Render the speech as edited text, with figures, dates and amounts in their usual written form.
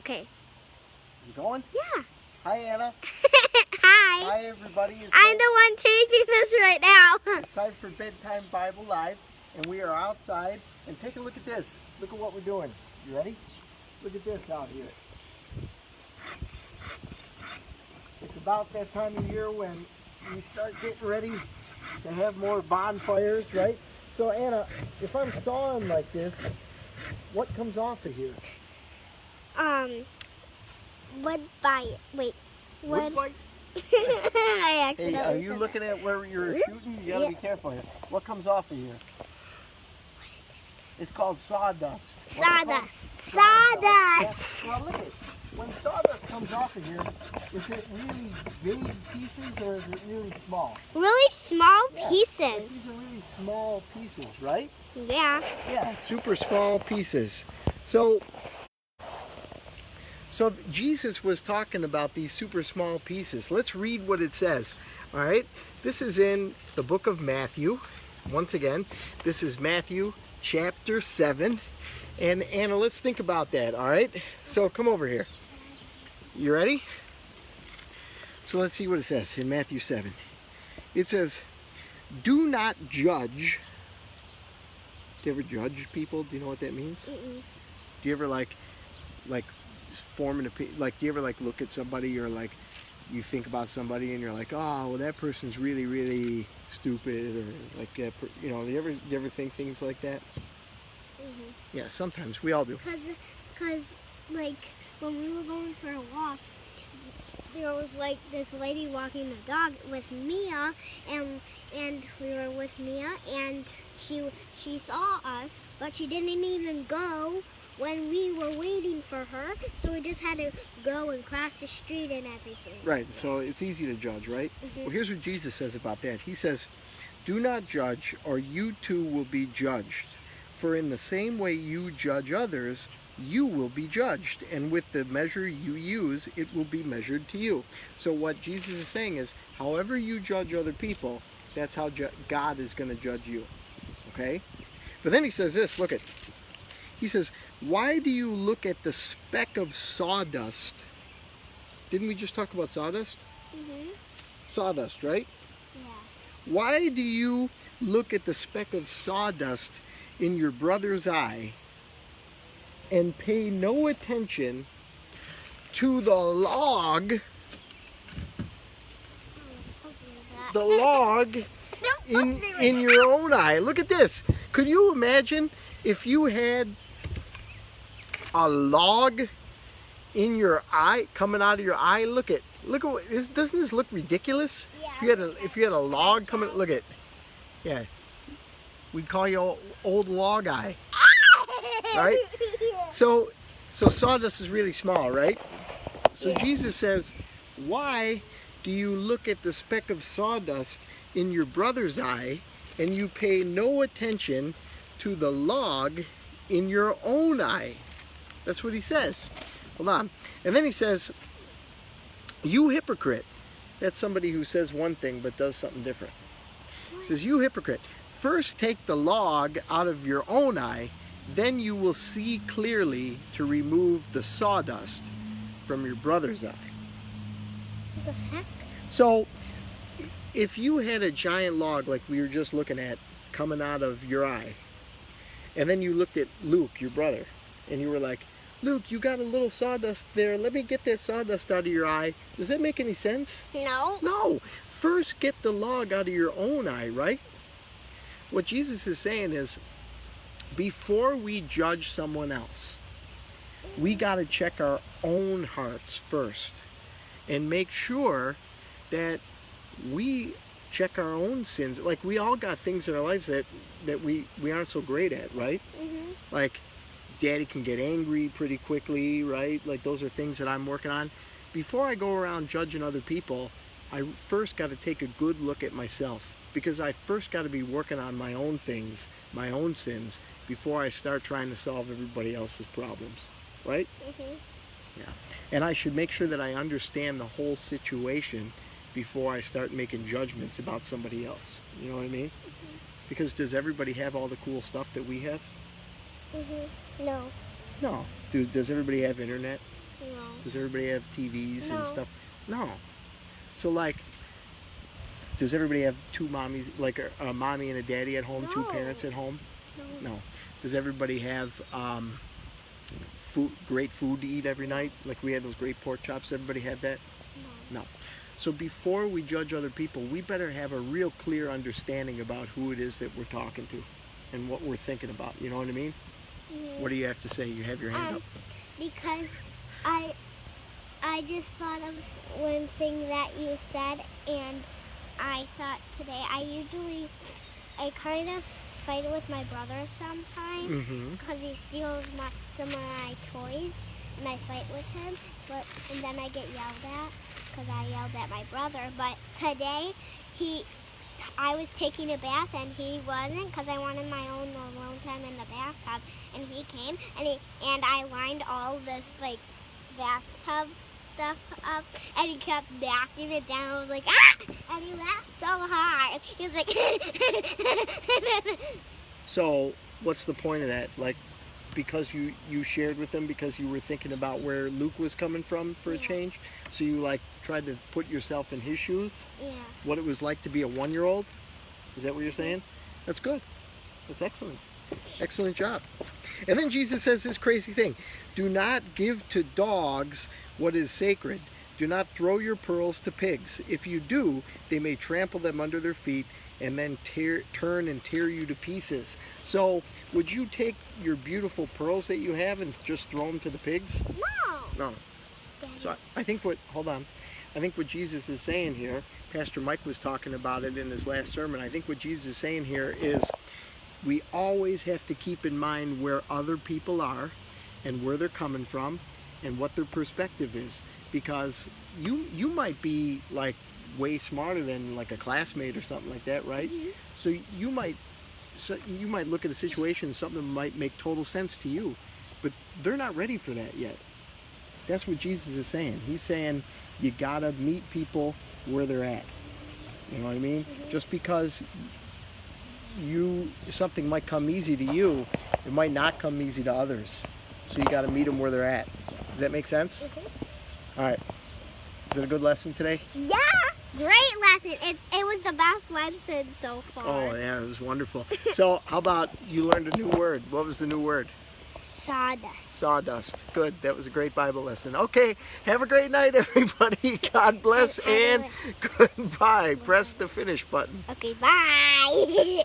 Okay. Is it going? Yeah. Hi, Anna. Hi. Hi, everybody. I'm the one taking this right now. It's time for Bedtime Bible Live, and we are outside. And take a look at this. Look at what we're doing. You ready? Look at this out here. It's about that time of year when we start getting ready to have more bonfires, right? So, Anna, if I'm sawing like this, what comes off of here? Wood bite. Wait. Wood bite? I Hey, accidentally are you said looking at where you're shooting? You gotta be careful here. What comes off of here? It's called sawdust. What's it called? Sawdust. Sawdust. Yeah. Well, look at when sawdust comes off of here. Is it really big pieces or is it really small? Really small Yeah. pieces. Like these are really small pieces, right? Yeah. Yeah, super small pieces. So Jesus was talking about these super small pieces. Let's read what it says. All right. This is in the book of Matthew. Once again, this is Matthew chapter 7. And Anna, let's think about that, all right? So come over here. You ready? So let's see what it says in Matthew 7. It says, "Do not judge." Do you ever judge people? Do you know what that means? Mm-mm. Do you ever like form an opinion? Like, do you ever like look at somebody or like you think about somebody and you're like, oh, well, that person's really, really stupid, or like that, you know, do you ever think things like that? Mm-hmm. Yeah, sometimes we all do. Cause like when we were going for a walk, there was like this lady walking the dog with Mia, and we were with Mia, and she saw us, but she didn't even go when we were waiting for her, so we just had to go and cross the street and everything. Right, so it's easy to judge, right? Mm-hmm. Well, here's what Jesus says about that. He says, "Do not judge, or you too will be judged. For in the same way you judge others, you will be judged. And with the measure you use, it will be measured to you." So what Jesus is saying is, however you judge other people, that's how God is going to judge you. Okay? But then he says this, look at. He says, "Why do you look at the speck of sawdust?" Didn't we just talk about sawdust? Mm-hmm. Sawdust, right? Yeah. "Why do you look at the speck of sawdust in your brother's eye and pay no attention to the log in your own eye?" Look at this. Could you imagine if you had a log in your eye, coming out of your eye? Look at this. Doesn't this look ridiculous? Yeah. If you had a log coming, look at, yeah, we'd call you old log eye, right? So sawdust is really small, right? So Jesus says, "Why do you look at the speck of sawdust in your brother's eye and you pay no attention to the log in your own eye?" That's what he says. Hold on. And then he says, "You hypocrite." That's somebody who says one thing but does something different. He says, "You hypocrite. First take the log out of your own eye, then you will see clearly to remove the sawdust from your brother's eye." What the heck? So, if you had a giant log like we were just looking at coming out of your eye, and then you looked at Luke, your brother, and you were like, "Luke, you got a little sawdust there. Let me get that sawdust out of your eye." Does that make any sense? No. No. First get the log out of your own eye, right? What Jesus is saying is, before we judge someone else, we got to check our own hearts first and make sure that we check our own sins. Like, we all got things in our lives that we aren't so great at, right? Mm-hmm. Like, Daddy can get angry pretty quickly, right? Like, those are things that I'm working on. Before I go around judging other people, I first got to take a good look at myself, because I first got to be working on my own things, my own sins, before I start trying to solve everybody else's problems, right? Mm-hmm. Yeah. And I should make sure that I understand the whole situation before I start making judgments about somebody else. You know what I mean? Mm-hmm. Because does everybody have all the cool stuff that we have? Mm-hmm. No. No. Does everybody have internet? No. Does everybody have TVs No. and stuff? No. So like, does everybody have two mommies, like a mommy and a daddy at home, two No. parents at home? No. No. Does everybody have great food to eat every night? Like we had those great pork chops. Everybody had that? No. No. So before we judge other people, we better have a real clear understanding about who it is that we're talking to and what we're thinking about. You know what I mean? What do you have to say? You have your hand up. Because I just thought of one thing that you said, and I thought today, I kind of fight with my brother sometimes because he steals some of my toys, and I fight with him, and then I get yelled at because I yelled at my brother. But today, I was taking a bath and he wasn't because I wanted my own alone time in the bathtub, and he came and I lined all this like bathtub stuff up, and he kept knocking it down. I was like, ah! And he laughed so hard. He was like, So what's the point of that? Like, because you shared with him because you were thinking about where Luke was coming from for a change, so you like tried to put yourself in his shoes? Yeah. What it was like to be a 1-year-old? Is that what you're saying? That's good. That's excellent. Excellent job. And then Jesus says this crazy thing. Do not give to dogs what is sacred. Do not throw your pearls to pigs. If you do, they may trample them under their feet and then turn and tear you to pieces. So, would you take your beautiful pearls that you have and just throw them to the pigs? No. No. So I think I think what Jesus is saying here, Pastor Mike was talking about it in his last sermon. I think what Jesus is saying here is we always have to keep in mind where other people are and where they're coming from and what their perspective is, because you might be like way smarter than like a classmate or something like that, right? So you might look at a situation, something might make total sense to you, but they're not ready for that yet. That's what Jesus is saying. He's saying you gotta meet people where they're at. You know what I mean? Just because something might come easy to you, it might not come easy to others. So you gotta meet them where they're at. Does that make sense? All right. Is it a good lesson today? Yeah. Great lesson. It was the best lesson so far. Oh yeah, it was wonderful. So how about you learned a new word? What was the new word? Sawdust. Sawdust. Good. That was a great Bible lesson. Okay. Have a great night, everybody. God bless and goodbye. Press the finish button. Okay, bye.